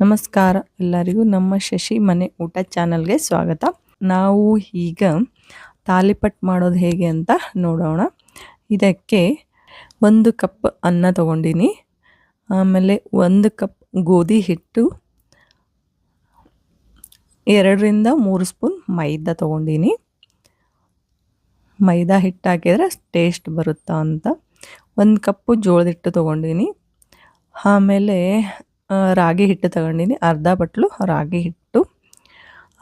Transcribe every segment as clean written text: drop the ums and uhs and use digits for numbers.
ನಮಸ್ಕಾರ ಎಲ್ಲರಿಗೂ ನಮ್ಮ ಶಶಿ ಮನೆ ಊಟ ಚಾನಲ್ಗೆ ಸ್ವಾಗತ. ನಾವು ಈಗ ತಾಲಿಪಟ್ ಮಾಡೋದು ಹೇಗೆ ಅಂತ ನೋಡೋಣ. ಇದಕ್ಕೆ 1 ಕಪ್ ಅನ್ನ ತಗೊಂಡಿನಿ, ಆಮೇಲೆ 1 ಕಪ್ ಗೋಧಿ ಹಿಟ್ಟು, 2 ರಿಂದ 3 ಸ್ಪೂನ್ ಮೈದಾ ತಗೊಂಡಿನಿ. ಮೈದಾ ಹಿಟ್ಟು ಹಾಕಿದ್ರೆ ಟೇಸ್ಟ್ ಬರುತ್ತಾ ಅಂತ. 1 ಕಪ್ಪು ಜೋಳದ ಹಿಟ್ಟು ತಗೊಂಡಿನಿ, ಆಮೇಲೆ ರಾಗಿ ಹಿಟ್ಟು ತಗೊಂಡಿನಿ, ಅರ್ಧ ಬಟ್ಲು ರಾಗಿ ಹಿಟ್ಟು,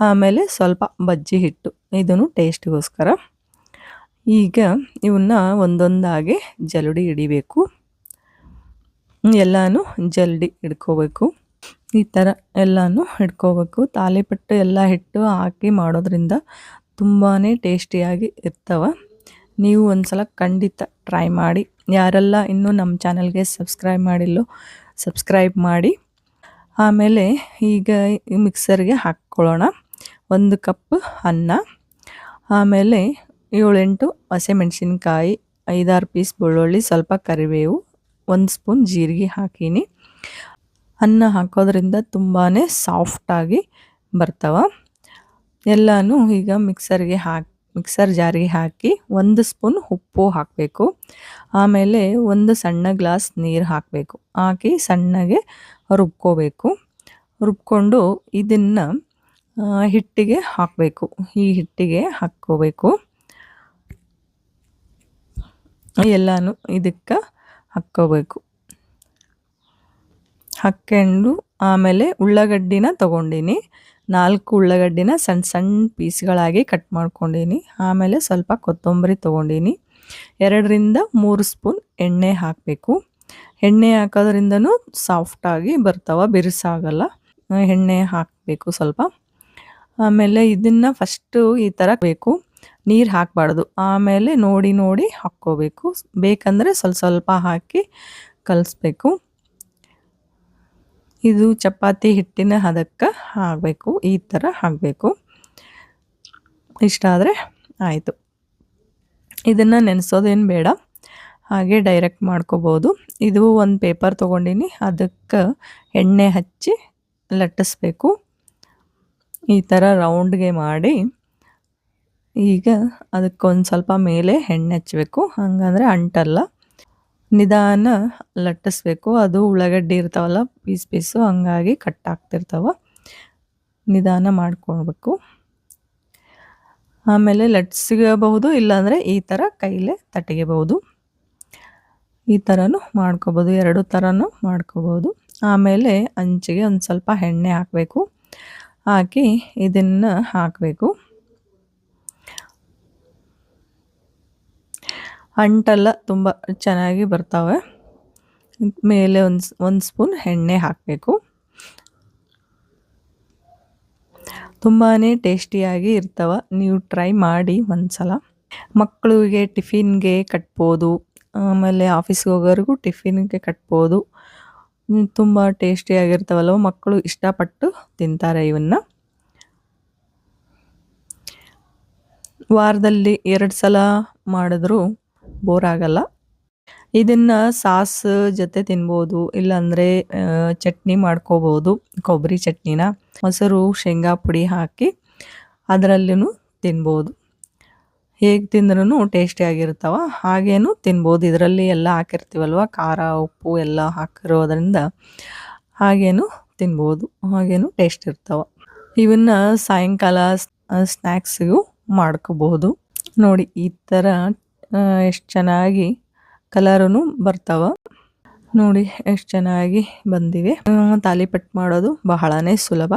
ಆಮೇಲೆ ಸ್ವಲ್ಪ ಬಜ್ಜಿ ಹಿಟ್ಟು, ಇದನ್ನು ಟೇಸ್ಟ್ಗೋಸ್ಕರ. ಈಗ ಇವನ್ನ ಒಂದೊಂದಾಗಿ ಜಲ್ಡಿ ಹಿಡಿಬೇಕು, ಎಲ್ಲಾನು ಜಲ್ಡಿ ಹಿಡ್ಕೋಬೇಕು. ಈ ಥರ ಎಲ್ಲಾನು ಹಿಡ್ಕೋಬೇಕು. ತಾಲಿಪಟ್ಟು ಎಲ್ಲ ಹಿಟ್ಟು ಹಾಕಿ ಮಾಡೋದ್ರಿಂದ ತುಂಬಾ ಟೇಸ್ಟಿಯಾಗಿ ಇರ್ತವೆ. ನೀವು ಒಂದ್ಸಲ ಖಂಡಿತ ಟ್ರೈ ಮಾಡಿ. ಯಾರೆಲ್ಲ ಇನ್ನೂ ನಮ್ಮ ಚಾನಲ್ಗೆ ಸಬ್ಸ್ಕ್ರೈಬ್ ಮಾಡಿಲ್ಲೋ ಸಬ್ಸ್ಕ್ರೈಬ್ ಮಾಡಿ. ಆಮೇಲೆ ಈಗ ಮಿಕ್ಸರ್ಗೆ ಹಾಕ್ಕೊಳ್ಳೋಣ. 1 ಕಪ್ ಅನ್ನ, ಆಮೇಲೆ 7-8 ಹಸಿಮೆಣಸಿನ್ಕಾಯಿ, 5-6 ಪೀಸ್ ಬೆಳ್ಳುಳ್ಳಿ, ಸ್ವಲ್ಪ ಕರಿಬೇವು, 1 ಸ್ಪೂನ್ ಜೀರಿಗೆ ಹಾಕೀನಿ. ಅನ್ನ ಹಾಕೋದ್ರಿಂದ ತುಂಬಾ ಸಾಫ್ಟಾಗಿ ಬರ್ತವ. ಎಲ್ಲನೂ ಈಗ ಮಿಕ್ಸರ್ ಜಾರಿಗೆ ಹಾಕಿ 1 ಸ್ಪೂನ್ ಉಪ್ಪು ಹಾಕಬೇಕು, ಆಮೇಲೆ 1 ಸಣ್ಣ ಗ್ಲಾಸ್ ನೀರು ಹಾಕಬೇಕು. ಹಾಕಿ ಸಣ್ಣಗೆ ರುಬ್ಕೋಬೇಕು. ರುಬ್ಕೊಂಡು ಇದನ್ನು ಹಿಟ್ಟಿಗೆ ಹಾಕಬೇಕು. ಈ ಹಿಟ್ಟಿಗೆ ಹಾಕ್ಕೋಬೇಕು. ಎಲ್ಲನೂ ಇದಕ್ಕೆ ಹಾಕ್ಕೋಬೇಕು. ಹಾಕ್ಕೊಂಡು ಆಮೇಲೆ ಉಳ್ಳಾಗಡ್ಡಿನ ತಗೊಂಡಿನಿ, 4 ಉಳ್ಳಾಗಡ್ಡಿನ ಸಣ್ಣ ಸಣ್ಣ ಪೀಸ್ಗಳಾಗಿ ಕಟ್ ಮಾಡ್ಕೊಂಡಿನಿ. ಆಮೇಲೆ ಸ್ವಲ್ಪ ಕೊತ್ತಂಬರಿ ತೊಗೊಂಡಿನಿ. 2 ರಿಂದ 3 ಸ್ಪೂನ್ ಎಣ್ಣೆ ಹಾಕಬೇಕು. ಎಣ್ಣೆ ಹಾಕೋದ್ರಿಂದನೂ ಸಾಫ್ಟಾಗಿ ಬರ್ತಾವೆ, ಬಿರುಸಾಗಲ್ಲ. ಎಣ್ಣೆ ಹಾಕಬೇಕು ಸ್ವಲ್ಪ. ಆಮೇಲೆ ಇದನ್ನು ಫಸ್ಟು ಈ ಥರ ಬೇಕು, ನೀರು ಹಾಕಬಾರ್ದು. ಆಮೇಲೆ ನೋಡಿ ಹಾಕ್ಕೋಬೇಕು. ಬೇಕಂದರೆ ಸ್ವಲ್ಪ ಹಾಕಿ ಕಲಿಸ್ಬೇಕು. ಇದು ಚಪಾತಿ ಹಿಟ್ಟಿನ ಹದಕ್ಕೆ ಹಾಕಬೇಕು, ಈ ಥರ ಹಾಕಬೇಕು. ಇಷ್ಟಾದರೆ ಆಯಿತು. ಇದನ್ನು ನೆನೆಸೋದೇನು ಬೇಡ, ಹಾಗೆ ಡೈರೆಕ್ಟ್ ಮಾಡ್ಕೋಬೋದು. ಇದು ಒಂದು ಪೇಪರ್ ತೊಗೊಂಡಿನಿ, ಅದಕ್ಕೆ ಎಣ್ಣೆ ಹಚ್ಚಿ ಲಟ್ಟಿಸ್ಬೇಕು. ಈ ಥರ ರೌಂಡ್ಗೆ ಮಾಡಿ ಈಗ ಅದಕ್ಕೊಂದು ಸ್ವಲ್ಪ ಮೇಲೆ ಎಣ್ಣೆ ಹಚ್ಚಬೇಕು, ಹಂಗಂದರೆ ಅಂಟಲ್ಲ. ನಿಧಾನ ಲಟ್ಟಿಸ್ಬೇಕು. ಅದು ಉಳ್ಳಾಗಡ್ಡಿ ಇರ್ತಾವಲ್ಲ ಪೀಸು, ಹಂಗಾಗಿ ಕಟ್ ಆಗ್ತಿರ್ತಾವ. ನಿಧಾನ ಮಾಡ್ಕೊಳ್ಬೇಕು. ಆಮೇಲೆ ಲಟ್ಸಿಗಬಹುದು, ಇಲ್ಲಾಂದರೆ ಈ ಥರ ಕೈಲೇ ತಟ್ಟಿಗೆಬಹುದು. ಈ ಥರನೂ ಮಾಡ್ಕೋಬೋದು, 2 ಥರನೂ ಮಾಡ್ಕೋಬೋದು. ಆಮೇಲೆ ಅಂಚಿಗೆ ಒಂದು ಸ್ವಲ್ಪ ಎಣ್ಣೆ ಹಾಕಬೇಕು. ಹಾಕಿ ಇದನ್ನು ಹಾಕಬೇಕು. ಅಂಟೆಲ್ಲ ತುಂಬ ಚೆನ್ನಾಗಿ ಬರ್ತಾವೆ. ಮೇಲೆ ಒಂದು ಸ್ಪೂನ್ ಎಣ್ಣೆ ಹಾಕಬೇಕು. ತುಂಬಾ ಟೇಸ್ಟಿಯಾಗಿ ಇರ್ತವೆ. ನೀವು ಟ್ರೈ ಮಾಡಿ ಒಂದ್ಸಲ. ಮಕ್ಕಳಿಗೆ ಟಿಫಿನ್ಗೆ ಕಟ್ಬೋದು, ಆಮೇಲೆ ಆಫೀಸ್ಗೆ ಹೋಗೋರಿಗೂ ಟಿಫಿನ್ಗೆ ಕಟ್ಬೋದು. ತುಂಬ ಟೇಸ್ಟಿಯಾಗಿರ್ತಾವಲ್ವ, ಮಕ್ಕಳು ಇಷ್ಟಪಟ್ಟು ತಿಂತಾರೆ ಇವನ್ನ. ವಾರದಲ್ಲಿ 2 ಸಲ ಮಾಡಿದ್ರೂ ಬೋರ್ ಆಗಲ್ಲ. ಇದನ್ನು ಸಾಸ್ ಜೊತೆ ತಿನ್ಬೋದು, ಇಲ್ಲಾಂದರೆ ಚಟ್ನಿ ಮಾಡ್ಕೋಬೋದು. ಕೊಬ್ಬರಿ ಚಟ್ನಿನ ಮೊಸರು ಶೇಂಗಾ ಪುಡಿ ಹಾಕಿ ಅದರಲ್ಲೂ ತಿನ್ಬೋದು. ಹೇಗೆ ತಿಂದ್ರೂ ಟೇಸ್ಟಿಯಾಗಿರ್ತಾವ. ಹಾಗೇನು ತಿನ್ಬೋದು, ಇದರಲ್ಲಿ ಎಲ್ಲ ಹಾಕಿರ್ತೀವಲ್ವ, ಖಾರ ಉಪ್ಪು ಎಲ್ಲ ಹಾಕಿರೋದ್ರಿಂದ ಹಾಗೇನು ತಿನ್ಬೋದು, ಹಾಗೇನು ಟೇಸ್ಟ್ ಇರ್ತಾವ. ಇವನ್ನ ಸಾಯಂಕಾಲ ಸ್ನ್ಯಾಕ್ಸಿಗೂ ಮಾಡ್ಕೋಬಹುದು. ನೋಡಿ ಈ ಥರ ಎಷ್ಟು ಚೆನ್ನಾಗಿ ಕಲರೂ ಬರ್ತಾವ. ನೋಡಿ ಎಷ್ಟು ಚೆನ್ನಾಗಿ ಬಂದಿವೆ. ತಾಲಿಪಟ್ಟು ಮಾಡೋದು ಬಹಳನೇ ಸುಲಭ.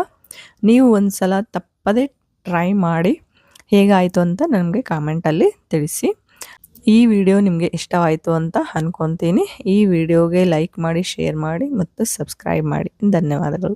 ನೀವು ಒಂದ್ಸಲ ತಪ್ಪದೆ ಟ್ರೈ ಮಾಡಿ ಹೇಗಾಯಿತು ಅಂತ ನನಗೆ ಕಾಮೆಂಟಲ್ಲಿ ತಿಳಿಸಿ. ಈ ವಿಡಿಯೋ ನಿಮಗೆ ಇಷ್ಟವಾಯಿತು ಅಂತ ಅಂದ್ಕೊತೀನಿ. ಈ ವಿಡಿಯೋಗೆ ಲೈಕ್ ಮಾಡಿ, ಶೇರ್ ಮಾಡಿ ಮತ್ತು ಸಬ್ಸ್ಕ್ರೈಬ್ ಮಾಡಿ. ಧನ್ಯವಾದಗಳು.